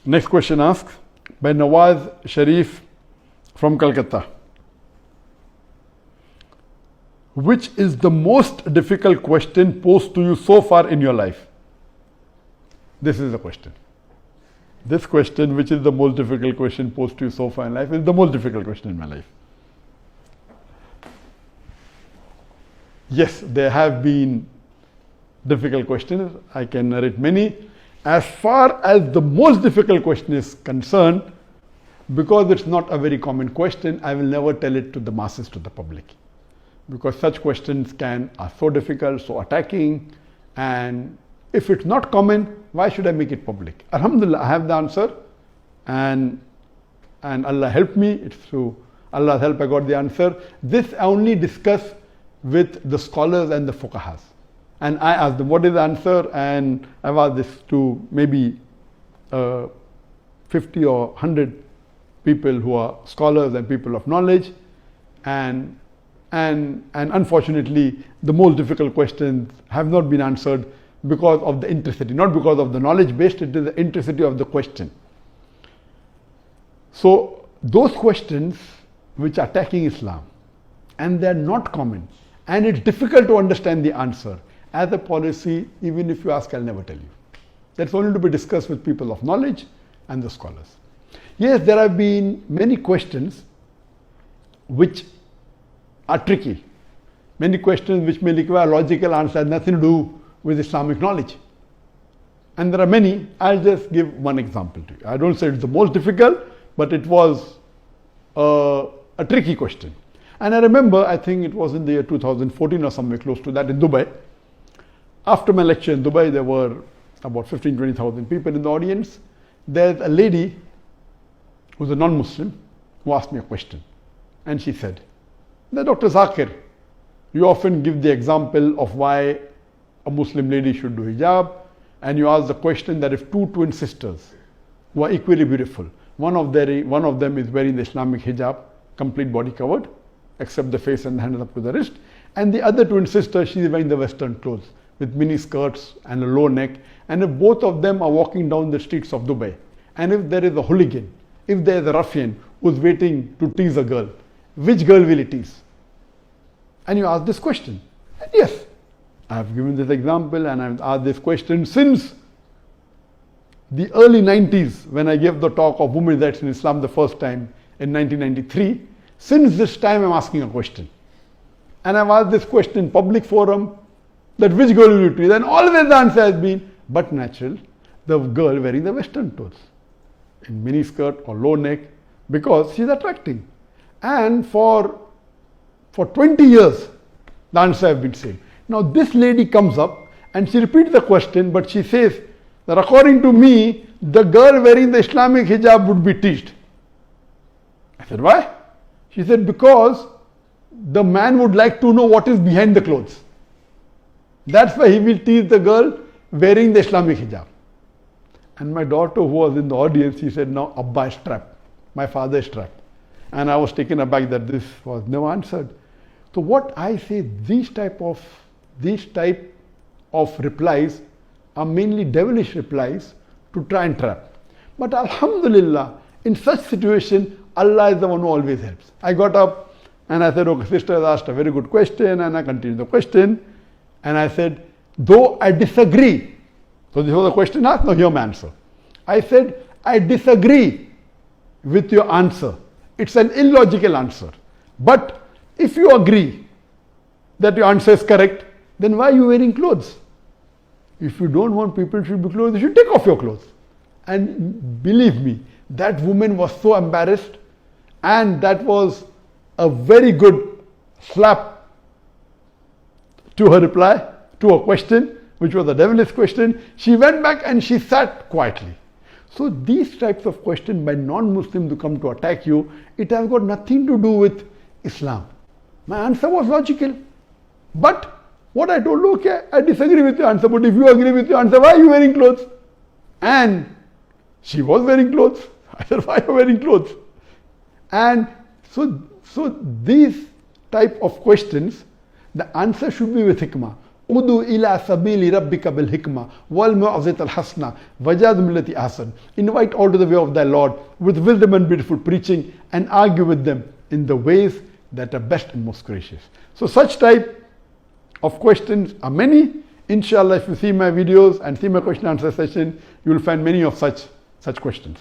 Next question asks by Nawaz Sharif from Calcutta. Which is the most difficult question posed to you so far in your life? This is the question. This question, which is the most difficult question posed to you so far in life, is the most difficult question in my life. Yes, there have been difficult questions. I can narrate many. As far as the most difficult question is concerned, because it's not a very common question, I will never tell it to the masses, to the public. Because such questions are so difficult, so attacking, and if it's not common, why should I make it public? Alhamdulillah, I have the answer, and Allah helped me. It's through Allah's help I got the answer. This I only discuss with the scholars and the fuqahas. And I asked them, what is the answer? And I've asked this to maybe 50 or 100 people who are scholars and people of knowledge. And unfortunately, the most difficult questions have not been answered because of the intricity, not because of the knowledge based, it is the intricity of the question. So those questions which are attacking Islam, and they're not common, and it's difficult to understand the answer, as a policy, even if you ask, I'll never tell you. That's only to be discussed with people of knowledge and the scholars. Yes, there have been many questions which are tricky. Many questions which may require logical answer, has nothing to do with Islamic knowledge. And there are many. I'll just give one example to you. I don't say it's the most difficult, but it was a tricky question. And I remember, I think it was in the year 2014 or somewhere close to that in Dubai. After my lecture in Dubai, there were about 15,000-20,000 people in the audience. There's a lady who's a non-Muslim who asked me a question. And she said, Dr. Zakir, you often give the example of why a Muslim lady should do hijab, and you ask the question that if two twin sisters who are equally beautiful, one of them is wearing the Islamic hijab, complete body covered, except the face and the hands up to the wrist, and the other twin sister, she is wearing the Western clothes with mini skirts and a low neck, and if both of them are walking down the streets of Dubai, and if there is a hooligan, if there is a ruffian who's waiting to tease a girl, which girl will he tease? And you ask this question. And yes, I have given this example and I've asked this question since the early 90s when I gave the talk of women's rights in Islam the first time in 1993. Since this time I'm asking a question. And I've asked this question in public forum that which girl will you tease? And always the answer has been, but natural, the girl wearing the Western clothes in mini skirt or low neck because she's attracting. And for 20 years, the answer has been same. Now this lady comes up and she repeats the question, but she says that according to me, the girl wearing the Islamic hijab would be teased. I said, why? She said, because the man would like to know what is behind the clothes. That's why he will tease the girl wearing the Islamic hijab. And my daughter who was in the audience, she said, now Abba is trapped. My father is trapped. And I was taken aback that this was never answered. So what I say, these type of replies are mainly devilish replies to try and trap. But Alhamdulillah, in such situation, Allah is the one who always helps. I got up and I said, okay, sister has asked a very good question, and I continued the question. And I said, though I disagree. So this was a question asked, now hear my answer. I said, I disagree with your answer. It's an illogical answer. But if you agree that your answer is correct, then why are you wearing clothes? If you don't want people to be clothes, you should take off your clothes. And believe me, that woman was so embarrassed, and that was a very good slap to her reply, to her question, which was a devilish question. She went back and she sat quietly. So these types of questions by non-Muslims who come to attack you, it has got nothing to do with Islam. My answer was logical. But what I told, okay, I disagree with your answer, but if you agree with your answer, why are you wearing clothes? And she was wearing clothes. I said, why are you wearing clothes? And so these type of questions, the answer should be with hikmah. Udu ila sabili rabbika bil hikmah wal mu'azit al hasna wajadum lati ahsan. Invite all to the way of thy Lord with wisdom and beautiful preaching, and argue with them in the ways that are best and most gracious. So such type of questions are many. Inshallah, if you see my videos and see my question answer session, you will find many of such questions.